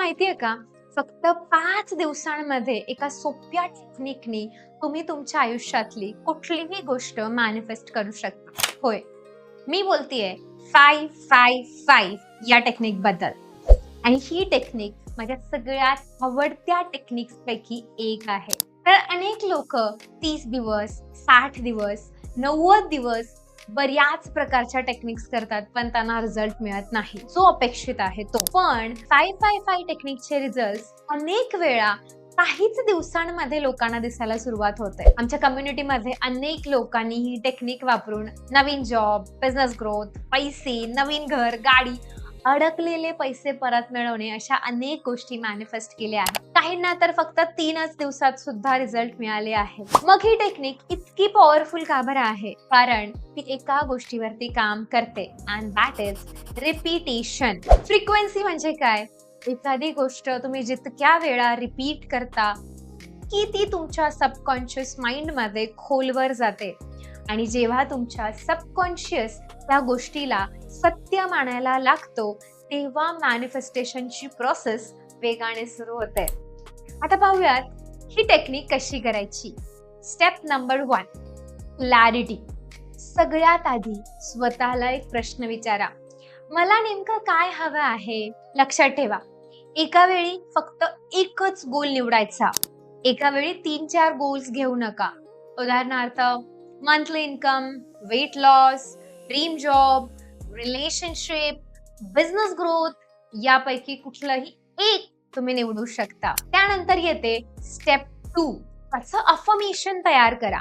माहितीये का? फक्त 5 दिवसांमध्ये एका सोप्या टेक्निकनी तुम्ही तुमच्या आयुष्यातली कुठलीही गोष्ट मॅनिफेस्ट करू शकता. होय, मी बोलतीये 5-5-5 या टेक्निक बद्दल. आणि ही टेक्निक माझ्या सगळ्यात आवडत्या टेक्निक्स पैकी एक आहे. तर अनेक लोक 30 दिवस, 60 दिवस, 90 दिवस बऱ्याच प्रकारच्या टेक्निक्स करतात, पण त्यांना रिझल्ट मिळत नाही जो अपेक्षित आहे तो. पण 5-5-5 टेक्निकचे रिझल्ट अनेक वेळा काहीच दिवसांमध्ये लोकांना दिसायला सुरुवात होते. आमच्या कम्युनिटीमध्ये अनेक लोकांनी ही टेक्निक वापरून नवीन जॉब, बिझनेस ग्रोथ, पैसे, नवीन घर, गाडी, अडकलेले पैसे परत मिळवणे अशा अनेक गोष्टी मॅनिफेस्ट केल्या आहेत. काहींना तर फक्त 3च दिवसात सुद्धा रिझल्ट मिळाले आहेत. मग ही टेक्निक इतकी पॉवरफुल का बरं आहे? कारण ती एका गोष्टीवरती काम करते, and that is repetition. Frequency म्हणजे काय? एखादी गोष्ट तुम्ही जितक्या वेळा रिपीट करता की ती तुमच्या सबकॉन्शियस माइंड मध्ये खोलवर जाते, आणि जेव्हा तुमच्या सबकॉन्शियस त्या गोष्टीला सत्य मानायला लागतो, तेव्हा मॅनिफेस्टेशनची प्रोसेस वेगाने सुरू होते. आता पाहूयात ही टेक्निक कशी करायची. Step number 1, clarity. सगळ्यात आधी स्वतःला एक प्रश्न विचारा, मला नेमकं काय हवं आहे? लक्षात ठेवा, एका वेळी फक्त एकच गोल निवडायचा. एका वेळी 3-4 गोल्स घेऊ नका. उदाहरणार्थ monthly income, weight loss, dream job, relationship, business growth, यापैकी कुठलंही एक तुम्ही निवडू शकता. त्यानंतर येते स्टेप 2, त्याचं अफर्मेशन तयार करा.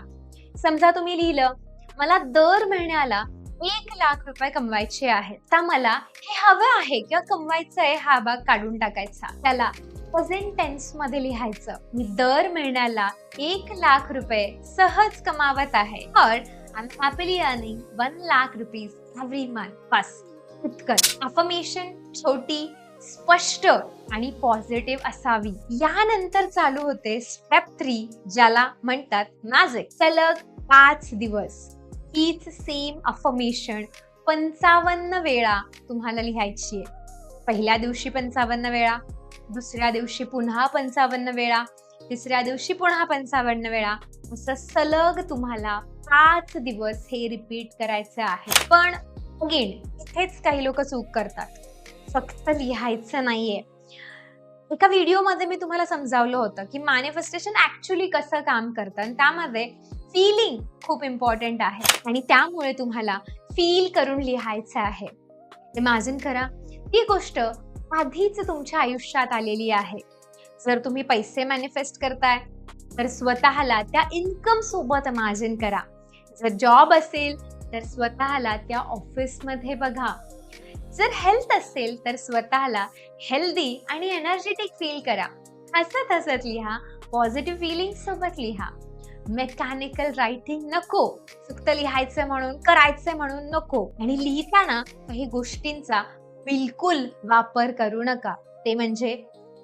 समजा तुम्ही लिहिलं, मला दर महिन्याला 1,00,000 रुपये कमवायचे आहेत. तर मला हे हवं आहे किंवा कमवायचं आहे हा भाग काढून टाकायचा. त्याला प्रेझेंट टेन्स मध्ये लिहायचं, मी दर महिन्याला 1,00,000 रुपये सहज कमावत आहे, और I am happily earning 1,00,000 rupees every month. बस इतकंच. अफर्मेशन छोटी, स्पष्ट आणि पॉझिटिव्ह असावी. यानंतर चालू होते स्टेप 3, ज्याला म्हणतात मॅजिक. सलग 5 दिवस हीच सेम अफर्मेशन 55 वेळा तुम्हाला लिहायची आहे. पहिल्या दिवशी 55 वेळा, दुसऱ्या दिवशी पुन्हा 55 वेळा, तिसऱ्या दिवशी पुन्हा 55 वेळा, असं सलग तुम्हाला 5 दिवस हे रिपीट करायचं आहे. पण अगेन इथेच काही लोक चूक करतात, फक्त लिहायचं नाहीये. एका व्हिडिओमध्ये मी तुम्हाला समजावलं होतं की मॅनिफेस्टेशन ऍक्च्युअली कसं काम करतं, आणि त्यामध्ये फीलिंग खूप इम्पॉर्टंट आहे, आणि त्यामुळे तुम्हाला फील करून लिहायचं आहे. इमॅजिन करा ती गोष्ट आधीच तुमच्या आयुष्यात आलेली आहे. जर तुम्ही पैसे मॅनिफेस्ट करताय तर स्वतःला त्या इन्कम सोबत इमॅजिन करा. जर जॉब असेल तर स्वतःला त्या ऑफिसमध्ये बघा. जर हेल्थ असेल तर स्वतःला हेल्दी आणि एनर्जेटिक फील करा. हसत हसत लिहा, पॉझिटिव्ह फिलिंग सोबत लिहा. मेकॅनिकल रायटिंग नको, फक्त लिहायचं म्हणून, करायचं म्हणून नको. आणि लिहिताना काही गोष्टींचा बिलकुल वापर करू नका. ते म्हणजे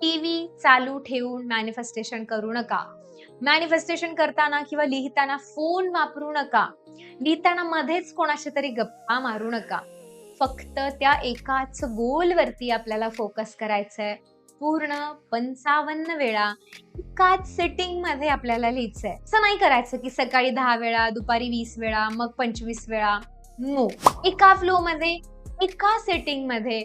टीव्ही चालू ठेवून मॅनिफेस्टेशन करू नका. मॅनिफेस्टेशन करताना किंवा लिहिताना फोन वापरू नका. लिहिताना मध्येच कोणाशी तरी गप्पा मारू नका. फक्त त्या एकाच गोलवरती आपल्याला फोकस करायचंय. पूर्ण 55 वेळा एकाच सेटिंग मध्ये आपल्याला लिहायचंय. असं नाही करायचं की सकाळी 10 वेळा, दुपारी 20 वेळा, मग 25 वेळा. नो, एका फ्लो मध्ये, एका सेटिंग मध्ये.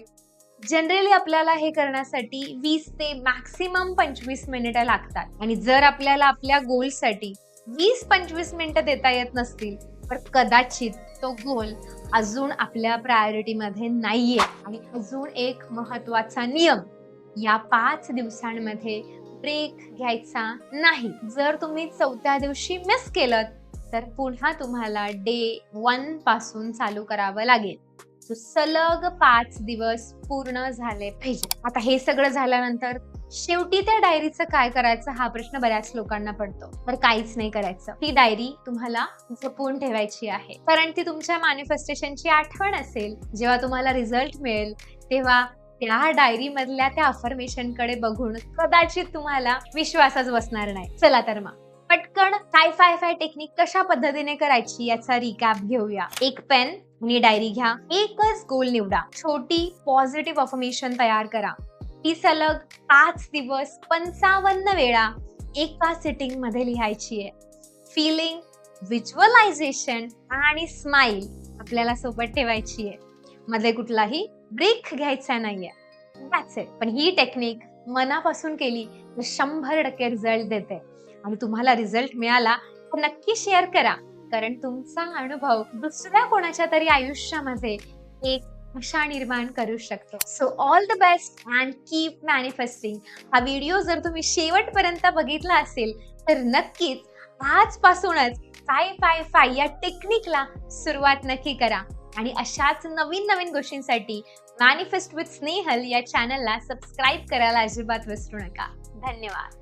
जनरली आपल्याला हे करण्यासाठी 20 ते मॅक्सिमम 25 मिनिटं लागतात. आणि जर आपल्याला आपल्या गोलसाठी 20-25 मिनिटं देता येत नसतील तर कदाचित तो गोल अजून आपल्या प्रायोरिटीमध्ये नाहीये. आणि अजून एक महत्वाचा नियम, या 5 दिवसांमध्ये ब्रेक घ्यायचा नाही. जर तुम्ही 4थ्या दिवशी मिस केलं तर पुन्हा तुम्हाला डे 1 पासून चालू करावं लागेल. सलग 5 दिवस पूर्ण झाले पाहिजे. आता हे सगळं झाल्यानंतर शेवटी त्या डायरीचं काय करायचं हा प्रश्न बऱ्याच लोकांना पडतो. तर काहीच नाही करायचं. ती डायरी तुम्हाला जपून ठेवायची आहे, कारण ती तुमच्या मॅनिफेस्टेशनची आठवण असेल. जेव्हा तुम्हाला रिझल्ट मिळेल तेव्हा त्या डायरी मधल्या त्या अफर्मेशन कडे बघून कदाचित तुम्हाला विश्वासच बसणार नाही. चला तर मग पटकन 5-5-5 टेक्निक कशा पद्धतीने करायची याचा रिकॅप घेऊया. एक पेन आणि डायरी घ्या. एकच गोल निवडा. छोटी पॉझिटिव्ह अफर्मेशन तयार करा. ती सलग 5 दिवस 55 वेळा एका सिटिंग मध्ये लिहायची आहे. फिलिंग, व्हिज्युअलायझेशन आणि स्माइल आपल्याला सोबत ठेवायची आहे. मध्ये कुठलाही ब्रेक घ्यायचा नाहीये. That's it. पण ही टेक्निक मनापासून केली तर 100% रिझल्ट देते. आणि तुम्हाला रिझल्ट मिळाला तर नक्की शेअर करा, कारण तुमचा अनुभव दुसऱ्या कोणाच्या तरी आयुष्यामध्ये एक आशा निर्माण करू शकतो. So all the best and keep manifesting. हा व्हिडिओ जर तुम्ही शेवटपर्यंत बघितला असेल तर नक्कीच आजपासूनच 555 या टेक्निकला सुरुवात नक्की करा. आणि अशाच नवीन नवीन गोष्टींसाठी मॅनिफेस्ट विथ स्नेहल या चॅनलला सबस्क्राईब करायला अजिबात विसरू नका. धन्यवाद.